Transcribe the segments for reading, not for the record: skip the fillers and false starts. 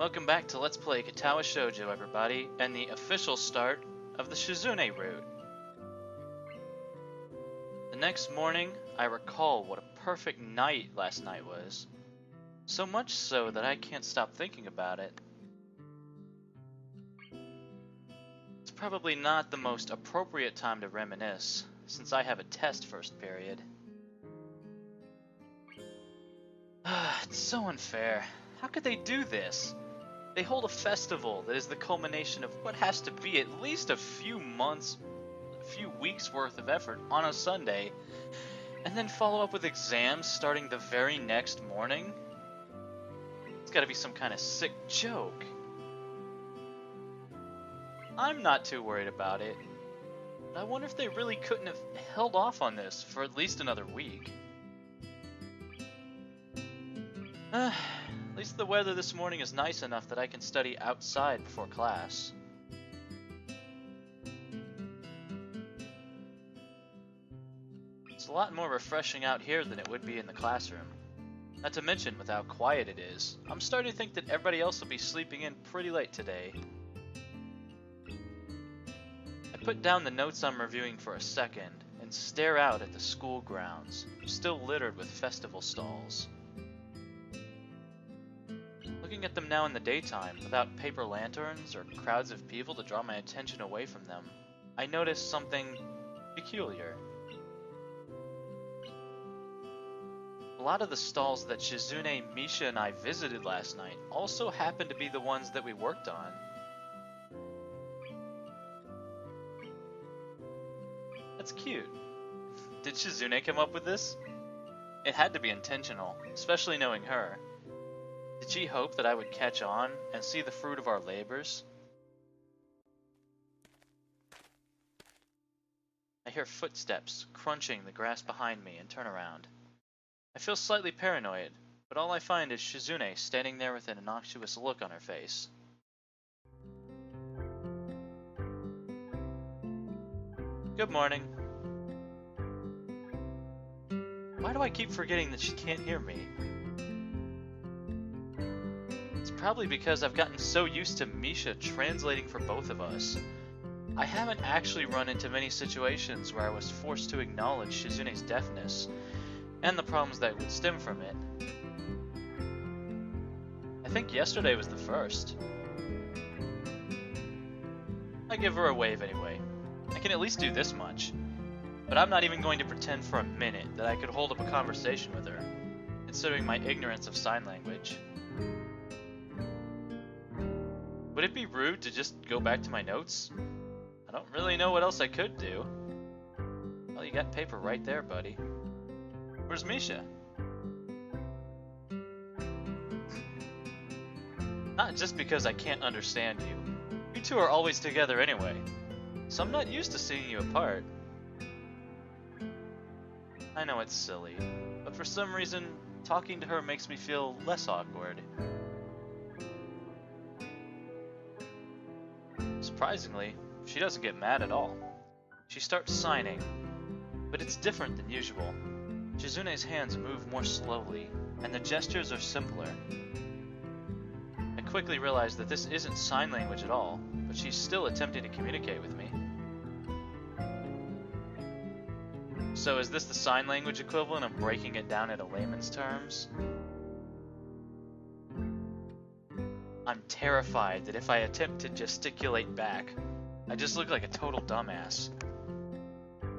Welcome back to Let's Play Katawa Shoujo, everybody, and the official start of the Shizune route. The next morning, I recall what a perfect night last night was. So much so that I can't stop thinking about it. It's probably not the most appropriate time to reminisce, since I have a test first period. It's so unfair. How could they do this? They hold a festival that is the culmination of what has to be at least a few weeks worth of effort on a Sunday, and then follow up with exams starting the very next morning? It's gotta be some kind of sick joke. I'm not too worried about it, but I wonder if they really couldn't have held off on this for at least another week. At least the weather this morning is nice enough that I can study outside before class. It's a lot more refreshing out here than it would be in the classroom. Not to mention with how quiet it is. I'm starting to think that everybody else will be sleeping in pretty late today. I put down the notes I'm reviewing for a second and stare out at the school grounds, still littered with festival stalls. Looking at them now in the daytime, without paper lanterns or crowds of people to draw my attention away from them, I noticed something peculiar. A lot of the stalls that Shizune, Misha, and I visited last night also happened to be the ones that we worked on. That's cute. Did Shizune come up with this? It had to be intentional, especially knowing her. Did she hope that I would catch on and see the fruit of our labors? I hear footsteps crunching the grass behind me and turn around. I feel slightly paranoid, but all I find is Shizune standing there with an innocuous look on her face. Good morning. Why do I keep forgetting that she can't hear me? It's probably because I've gotten so used to Misha translating for both of us. I haven't actually run into many situations where I was forced to acknowledge Shizune's deafness, and the problems that would stem from it. I think yesterday was the first. I give her a wave anyway. I can at least do this much. But I'm not even going to pretend for a minute that I could hold up a conversation with her, considering my ignorance of sign language. Would it be rude to just go back to my notes? I don't really know what else I could do. Well, you got paper right there, buddy. Where's Misha? Not just because I can't understand you. You two are always together anyway, so I'm not used to seeing you apart. I know it's silly, but for some reason, talking to her makes me feel less awkward. Surprisingly, she doesn't get mad at all. She starts signing, but it's different than usual. Shizune's hands move more slowly, and the gestures are simpler. I quickly realize that this isn't sign language at all, but she's still attempting to communicate with me. So is this the sign language equivalent of breaking it down into layman's terms? I'm terrified that if I attempt to gesticulate back, I just look like a total dumbass.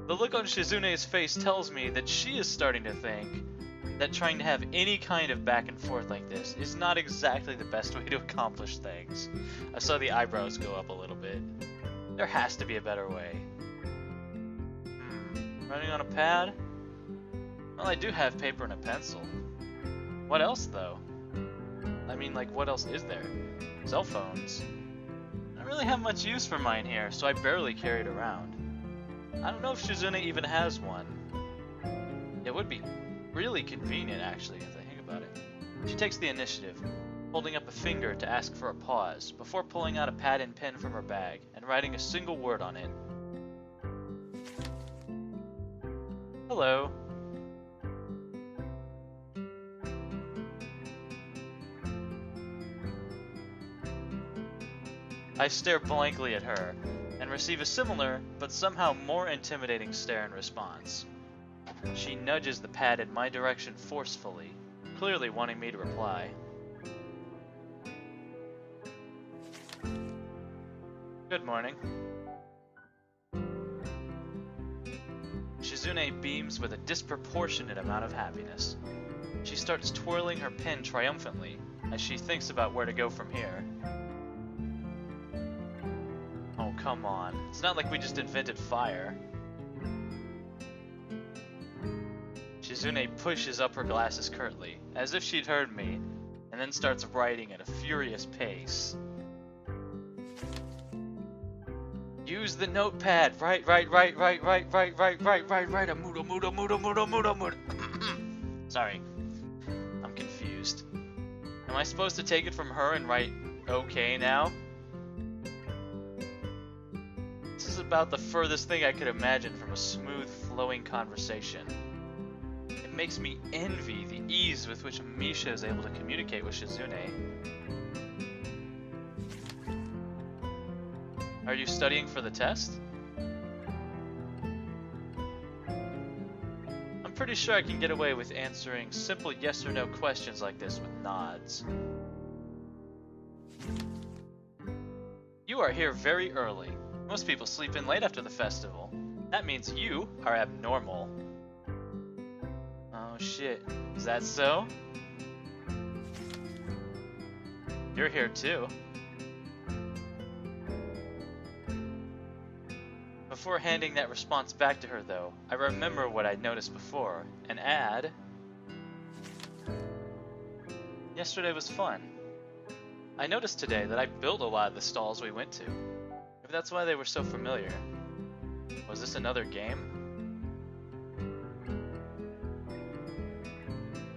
The look on Shizune's face tells me that she is starting to think that trying to have any kind of back and forth like this is not exactly the best way to accomplish things. I saw the eyebrows go up a little bit. There has to be a better way. Running on a pad? Well, I do have paper and a pencil. What else, though? I mean, like, what else is there? Cell phones. I don't really have much use for mine here, so I barely carry it around. I don't know if Shizune even has one. It would be really convenient, actually, if I think about it. She takes the initiative, holding up a finger to ask for a pause, before pulling out a pad and pen from her bag and writing a single word on it. Hello. I stare blankly at her, and receive a similar, but somehow more intimidating stare in response. She nudges the pad in my direction forcefully, clearly wanting me to reply. Good morning. Shizune beams with a disproportionate amount of happiness. She starts twirling her pen triumphantly as she thinks about where to go from here. Oh, come on. It's not like we just invented fire. Shizune pushes up her glasses curtly, as if she'd heard me, and then starts writing at a furious pace. Use the notepad. Right, mudo. Sorry. I'm confused. Am I supposed to take it from her and write okay now? This is about the furthest thing I could imagine from a smooth, flowing conversation. It makes me envy the ease with which Misha is able to communicate with Shizune. Are you studying for the test? I'm pretty sure I can get away with answering simple yes or no questions like this with nods. You are here very early. Most people sleep in late after the festival. That means you are abnormal. Oh shit, is that so? You're here too. Before handing that response back to her though, I remember what I'd noticed before, and add, yesterday was fun. I noticed today that I built a lot of the stalls we went to. Maybe that's why they were so familiar. Was this another game?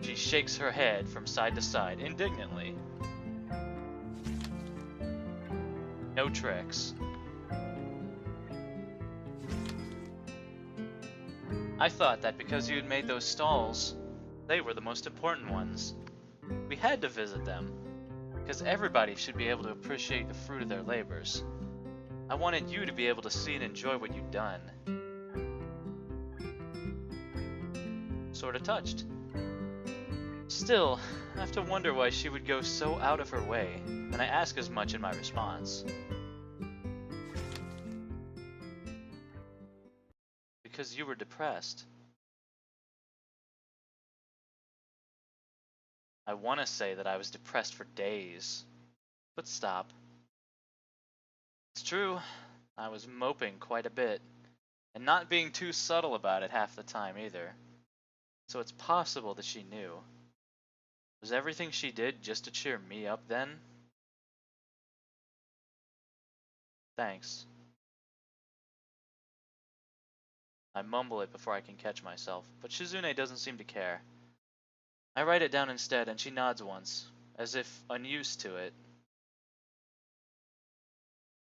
She shakes her head from side to side indignantly. No tricks. I thought that because you had made those stalls, they were the most important ones. We had to visit them, because everybody should be able to appreciate the fruit of their labors. I wanted you to be able to see and enjoy what you'd done. Sorta touched. Still, I have to wonder why she would go so out of her way, and I ask as much in my response. Because you were depressed. I want to say that I was depressed for days, but stop. It's true, I was moping quite a bit, and not being too subtle about it half the time either. So it's possible that she knew. Was everything she did just to cheer me up then? Thanks. I mumble it before I can catch myself, but Shizune doesn't seem to care. I write it down instead, and she nods once, as if unused to it.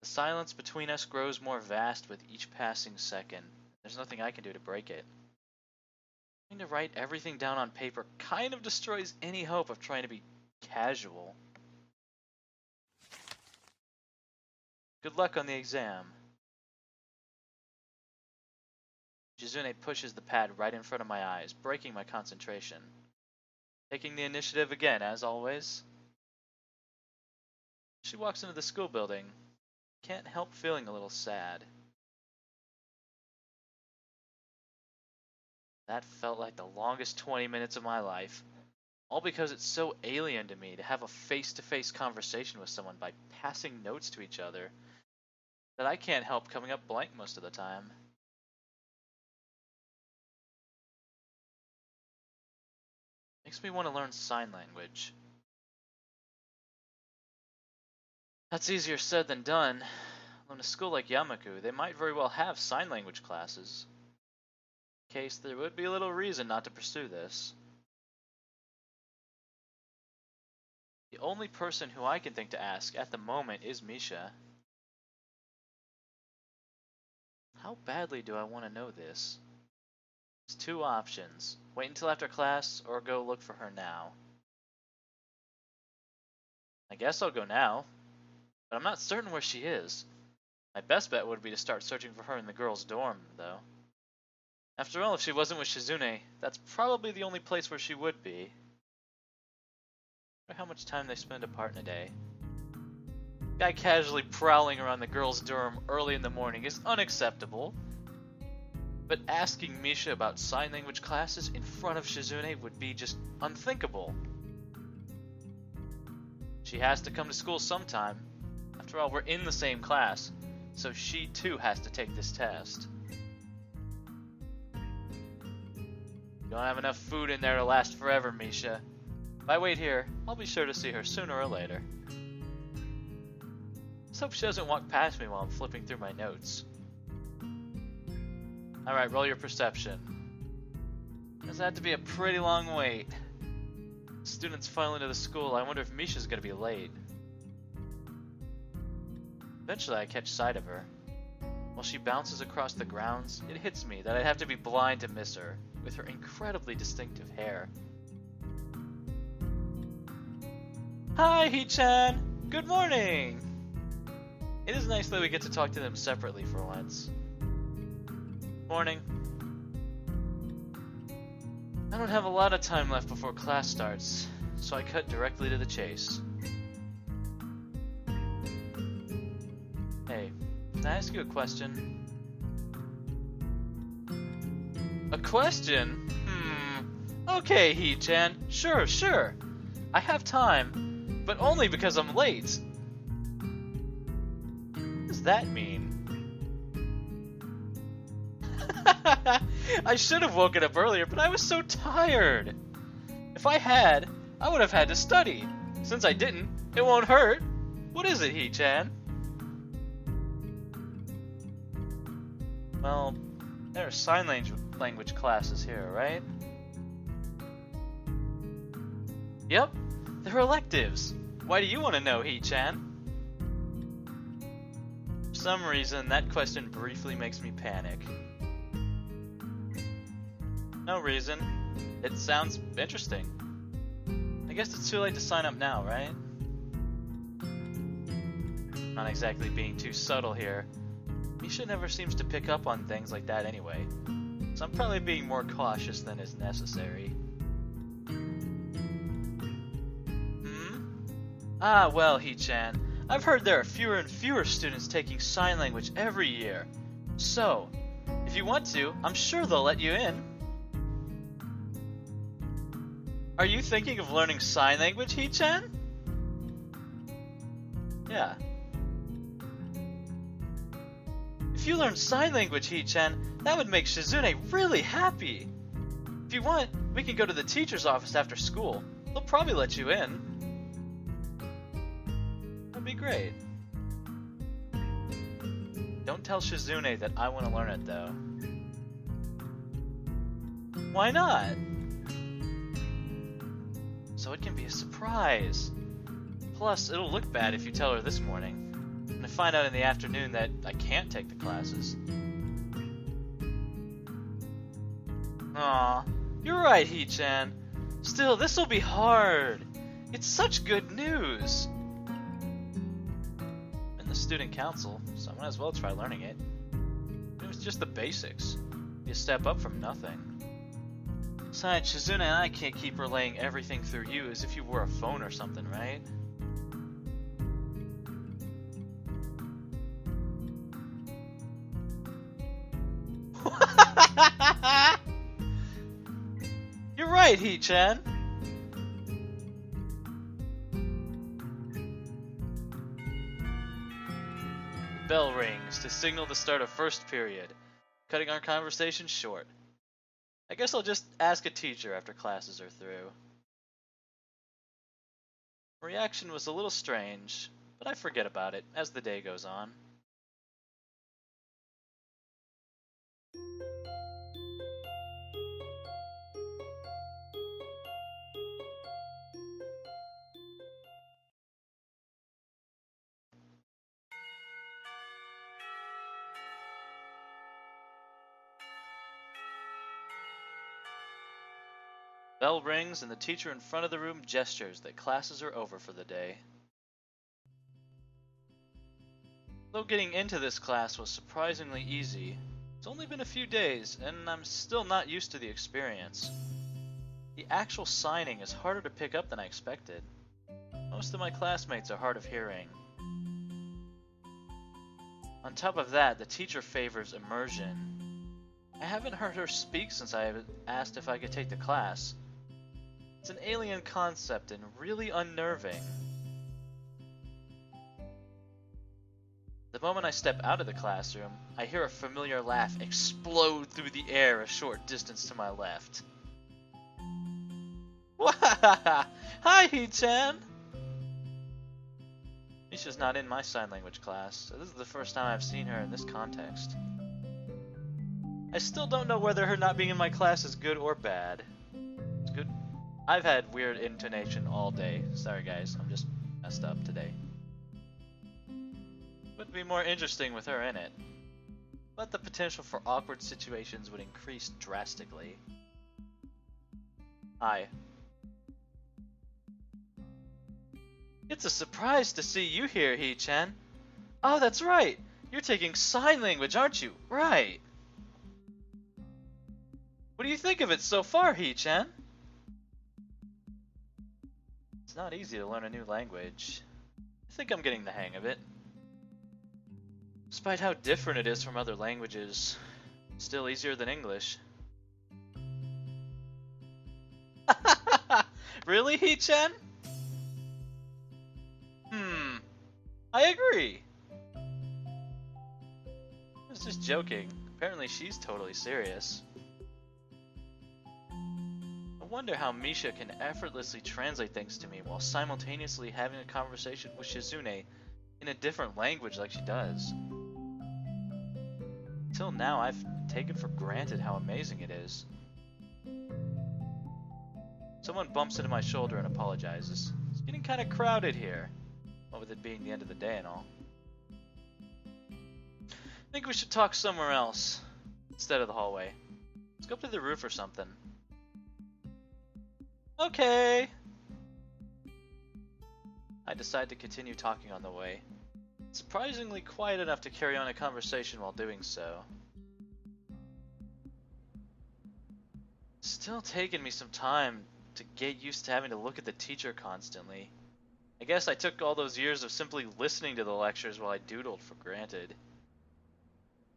The silence between us grows more vast with each passing second. There's nothing I can do to break it. Trying to write everything down on paper kind of destroys any hope of trying to be casual. Good luck on the exam. Shizune pushes the pad right in front of my eyes, breaking my concentration. Taking the initiative again, as always. She walks into the school building. Can't help feeling a little sad. That felt like the longest 20 minutes of my life. All because it's so alien to me to have a face-to-face conversation with someone by passing notes to each other that I can't help coming up blank most of the time. Makes me want to learn sign language. That's easier said than done. In a school like Yamaku, they might very well have sign language classes. In case there would be a little reason not to pursue this. The only person who I can think to ask at the moment is Misha. How badly do I want to know this? There's two options. Wait until after class, or go look for her now. I guess I'll go now. but I'm not certain where she is. My best bet would be to start searching for her in the girls' dorm, though. After all, if she wasn't with Shizune, that's probably the only place where she would be. I wonder how much time they spend apart in a day. Guy casually prowling around the girls' dorm early in the morning is unacceptable. But asking Misha about sign language classes in front of Shizune would be just unthinkable. She has to come to school sometime. After all, we're in the same class, so she too has to take this test. You don't have enough food in there to last forever, Misha. If I wait here, I'll be sure to see her sooner or later. Let's hope she doesn't walk past me while I'm flipping through my notes. Alright, roll your perception. This had to be a pretty long wait. Students file into the school. I wonder if Misha's gonna be late. Eventually I catch sight of her. While she bounces across the grounds, it hits me that I'd have to be blind to miss her, with her incredibly distinctive hair. Hi, Hee-chan! Good morning! It is nice that we get to talk to them separately for once. Morning. I don't have a lot of time left before class starts, so I cut directly to the chase. Hey, can I ask you a question? A question? Okay, Hee-chan. Sure. I have time, but only because I'm late. What does that mean? I should have woken up earlier, but I was so tired. If I had, I would have had to study. Since I didn't, it won't hurt. What is it, Hee-chan? Well, there are sign language classes here, right? Yep, they're electives. Why do you want to know, Hee-chan? For some reason, that question briefly makes me panic. No reason. It sounds interesting. I guess it's too late to sign up now, right? Not exactly being too subtle here. Misha never seems to pick up on things like that anyway, so I'm probably being more cautious than is necessary. Ah, well, Hee-chan, I've heard there are fewer and fewer students taking sign language every year. So, if you want to, I'm sure they'll let you in. Are you thinking of learning sign language, Hee-chan? Yeah. If you learn sign language, Hee-chan, that would make Shizune really happy. If you want, we can go to the teacher's office after school. They'll probably let you in. That'd be great. Don't tell Shizune that I want to learn it, though. Why not? So it can be a surprise. Plus, it'll look bad if you tell her this morning. And I find out in the afternoon that I can't take the classes. Aw, you're right, Hee-chan. Still, this'll be hard. It's such good news. I'm in the student council, so I might as well try learning it. It was just the basics. Be a step up from nothing. Besides, Shizune and I can't keep relaying everything through you as if you were a phone or something, right? You're right, Hee-chan. The bell rings to signal the start of first period, cutting our conversation short. I guess I'll just ask a teacher after classes are through. Reaction was a little strange, but I forget about it as the day goes on. Bell rings and the teacher in front of the room gestures that classes are over for the day. Though getting into this class was surprisingly easy, it's only been a few days, and I'm still not used to the experience. The actual signing is harder to pick up than I expected. Most of my classmates are hard of hearing. On top of that, the teacher favors immersion. I haven't heard her speak since I asked if I could take the class. It's an alien concept and really unnerving. The moment I step out of the classroom, I hear a familiar laugh explode through the air a short distance to my left. Wahahaha! Hi, Hee-chan! Misha's not in my sign language class, so this is the first time I've seen her in this context. I still don't know whether her not being in my class is good or bad. It's good. I've had weird intonation all day. Sorry guys, I'm just messed up today. Would be more interesting with her in it, but the potential for awkward situations would increase drastically. Hi. It's a surprise to see you here, Hee-chan. Oh, that's right. You're taking sign language, aren't you? Right. What do you think of it so far, Hee-chan? It's not easy to learn a new language. I think I'm getting the hang of it. Despite how different it is from other languages, it's still easier than English. Really, Hee-chan? I agree. I was just joking. Apparently she's totally serious. I wonder how Misha can effortlessly translate things to me while simultaneously having a conversation with Shizune in a different language like she does. Until now, I've taken for granted how amazing it is. Someone bumps into my shoulder and apologizes. It's getting kind of crowded here. What with it being the end of the day and all. I think we should talk somewhere else instead of the hallway. Let's go up to the roof or something. Okay. I decide to continue talking on the way. It's surprisingly quiet enough to carry on a conversation while doing so. It's still taking me some time to get used to having to look at the teacher constantly. I guess I took all those years of simply listening to the lectures while I doodled for granted.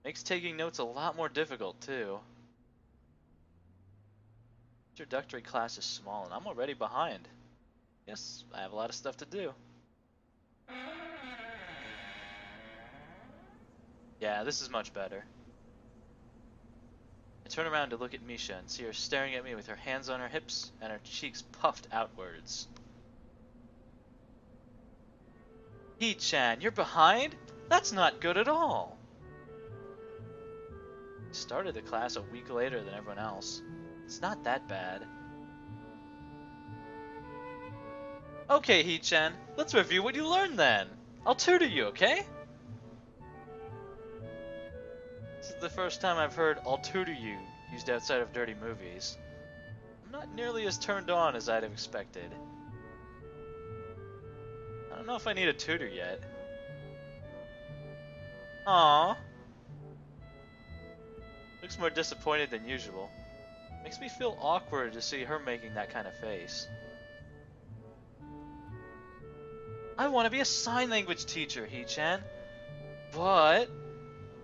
Makes taking notes a lot more difficult, too. Introductory class is small, and I'm already behind. Yes, I have a lot of stuff to do. Yeah, this is much better. I turn around to look at Misha and see her staring at me with her hands on her hips and her cheeks puffed outwards. Hee-chan, you're behind? That's not good at all. I started the class a week later than everyone else. It's not that bad. Okay, Hee-chan, let's review what you learned then. I'll tutor you, okay? This is the first time I've heard "I'll tutor you" used outside of dirty movies. I'm not nearly as turned on as I'd have expected. I don't know if I need a tutor yet. Aww. Looks more disappointed than usual. Makes me feel awkward to see her making that kind of face. I want to be a sign language teacher, Hee-chan. But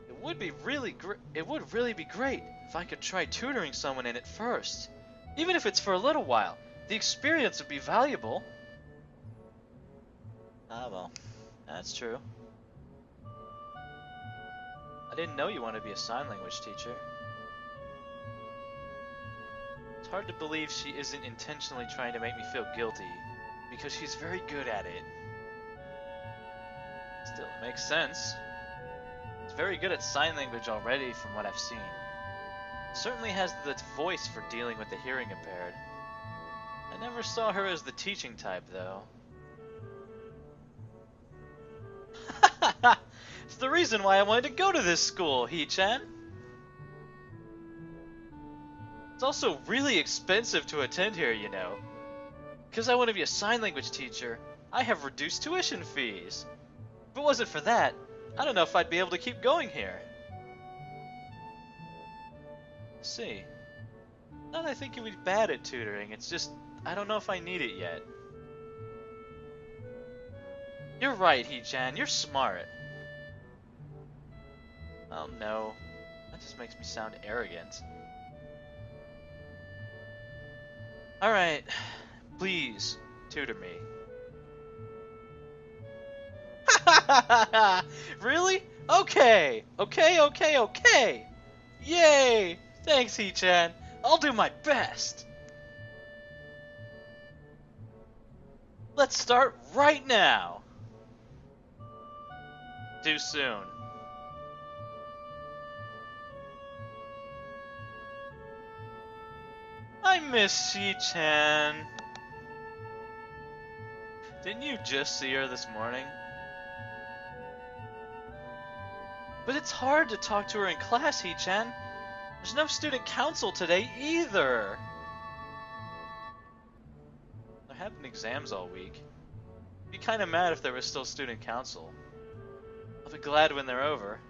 it would really be great if I could try tutoring someone in it first. Even if it's for a little while. The experience would be valuable. Ah, well, that's true. I didn't know you wanted to be a sign language teacher. It's hard to believe she isn't intentionally trying to make me feel guilty, because she's very good at it. Still, it makes sense. She's very good at sign language already from what I've seen. Certainly has the voice for dealing with the hearing impaired. I never saw her as the teaching type, though. It's the reason why I wanted to go to this school, Hee-chan. It's also really expensive to attend here, you know. Because I want to be a sign language teacher, I have reduced tuition fees. If it wasn't for that, I don't know if I'd be able to keep going here. Let's see. Not that I think you'd be bad at tutoring, it's just, I don't know if I need it yet. You're right, Hee-chan, you're smart. Oh no, that just makes me sound arrogant. Alright, please, tutor me. Really? Okay! Okay! Yay! Thanks, Hee-chan. I'll do my best. Let's start right now. Too soon. I miss Hee-chan. Didn't you just see her this morning? But it's hard to talk to her in class, Hee-chan. There's no student council today either. There have been exams all week. I'd be kinda mad if there was still student council. I'll be glad when they're over.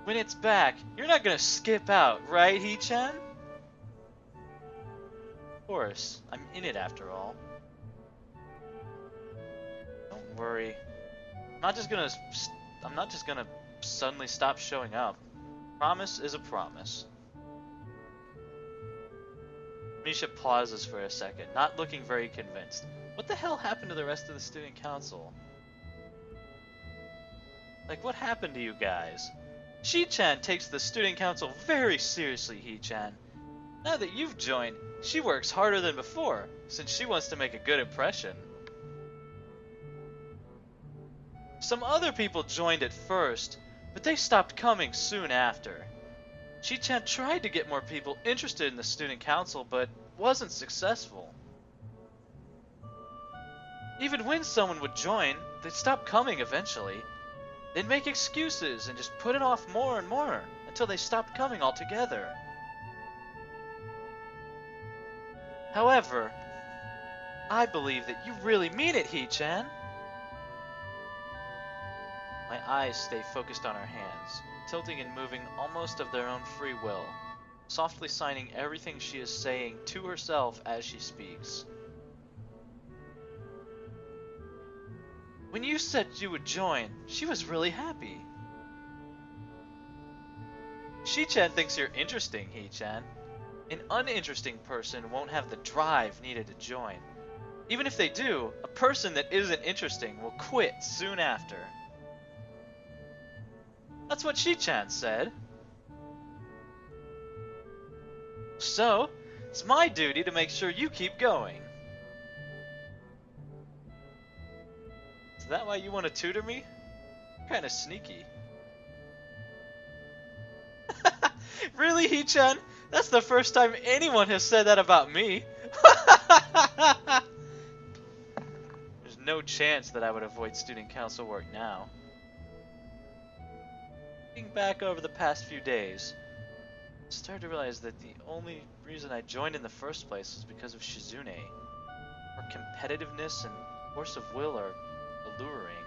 When it's back, you're not gonna skip out, right, Hee-chan? Of course, I'm in it after all. Don't worry. I'm not just gonna suddenly stop showing up. Promise is a promise. Misha pauses for a second, not looking very convinced. What the hell happened to the rest of the student council? Like, what happened to you guys? Shi-chan takes the student council very seriously, Hee-chan. Now that you've joined, she works harder than before, since she wants to make a good impression. Some other people joined at first, but they stopped coming soon after. Shi-chan tried to get more people interested in the student council, but wasn't successful. Even when someone would join, they'd stop coming eventually. They'd make excuses and just put it off more and more until they stopped coming altogether. However, I believe that you really mean it, Hee-chan. My eyes stay focused on her hands, tilting and moving almost of their own free will, softly signing everything she is saying to herself as she speaks. When you said you would join, she was really happy. Shi-chan thinks you're interesting, Hee-chan. An uninteresting person won't have the drive needed to join. Even if they do, a person that isn't interesting will quit soon after. That's what Shi-chan said. So, it's my duty to make sure you keep going. Is that why you want to tutor me? Kinda sneaky. Really, Hee-chan? That's the first time anyone has said that about me. There's no chance that I would avoid student council work now. Looking back over the past few days, I started to realize that the only reason I joined in the first place was because of Shizune. Her competitiveness and force of will are alluring.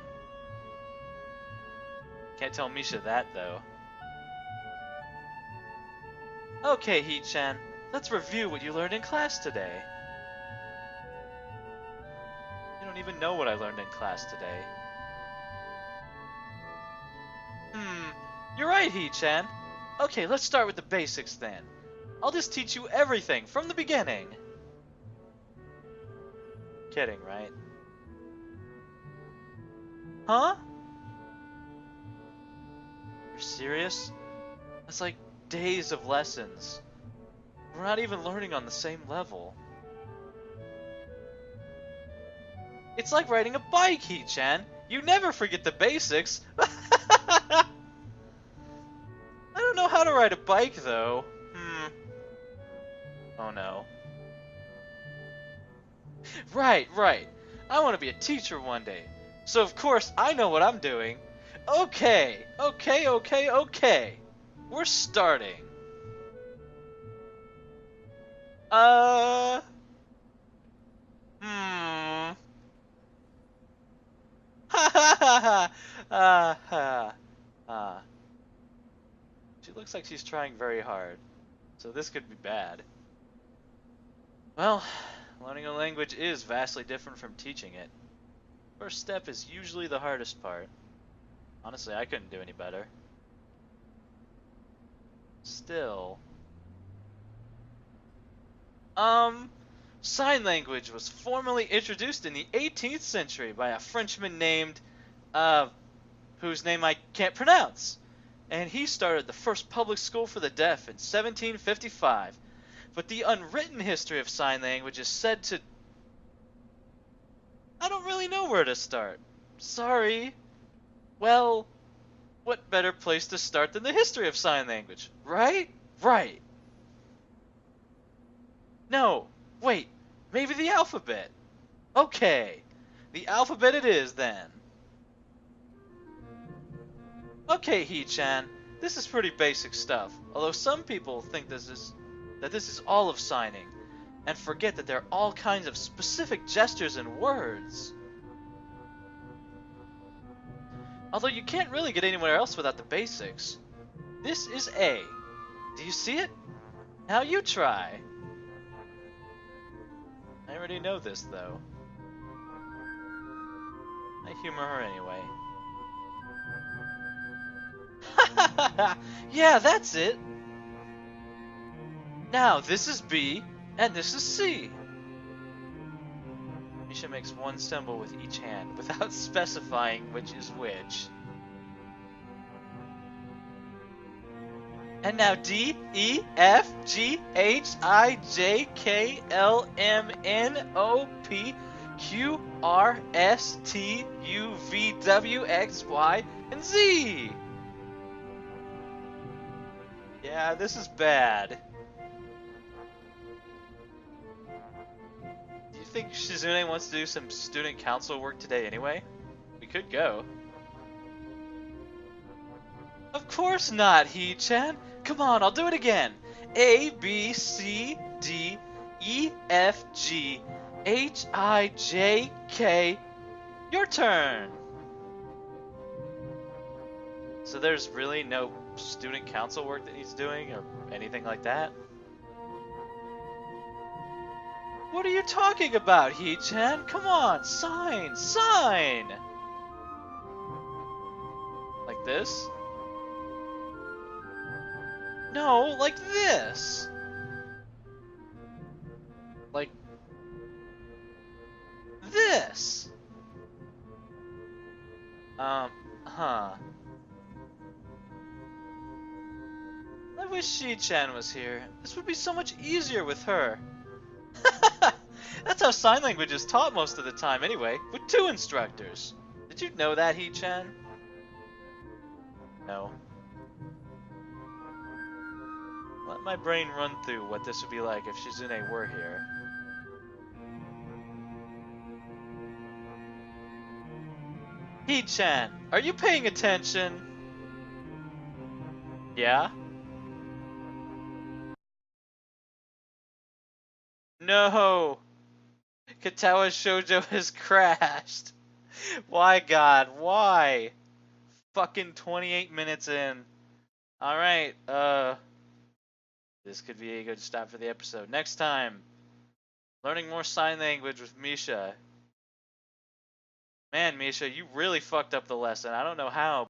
Can't tell Misha that, though. Okay, Hee-chan, let's review what you learned in class today. You don't even know what I learned in class today. You're right, Hee-chan. Okay, let's start with the basics then. I'll just teach you everything from the beginning. Kidding, right? Huh? You're serious? That's like days of lessons. We're not even learning on the same level. It's like riding a bike, Hee-chan. You never forget the basics. I don't know how to ride a bike, though. Oh no. Right. I want to be a teacher one day. So of course I know what I'm doing. Okay. We're starting. She looks like she's trying very hard, so this could be bad. Well, learning a language is vastly different from teaching it. First step is usually the hardest part. Honestly, I couldn't do any better. Still. Sign language was formally introduced in the 18th century by a Frenchman named, whose name I can't pronounce. And he started the first public school for the deaf in 1755. But the unwritten history of sign language is said to... I don't really know where to start. Sorry. Well, what better place to start than the history of sign language, right? Right. No, wait, maybe the alphabet. Okay, the alphabet it is then. Okay, Hee-chan, this is pretty basic stuff, although some people think this is all of signing, and forget that there are all kinds of specific gestures and words. Although you can't really get anywhere else without the basics. This is A. Do you see it? Now you try. I already know this, though. I humor her anyway. Yeah, that's it! Now, this is B, and this is C. Misha makes one symbol with each hand, without specifying which is which. And now D, E, F, G, H, I, J, K, L, M, N, O, P, Q, R, S, T, U, V, W, X, Y, and Z! Yeah, this is bad. Do you think Shizune wants to do some student council work today anyway? We could go. Of course not, Hee-chan! Come on, I'll do it again! A, B, C, D, E, F, G, H, I, J, K... Your turn! So there's really no student council work that he's doing, or anything like that? What are you talking about, Hee-chan? Come on, sign! Sign! Like this? No, like this! Like... this! Huh. I wish Shi-chan was here. This would be so much easier with her. That's how sign language is taught most of the time anyway, with 2 instructors. Did you know that, Hee-chan? No. Let my brain run through what this would be like if Shizune were here. Hee-chan, are you paying attention? Yeah? No! Katawa Shoujo has crashed. Why, God? Why? Fucking 28 minutes in. Alright, this could be a good stop for the episode. Next time, learning more sign language with Misha. Man, Misha, you really fucked up the lesson. I don't know how.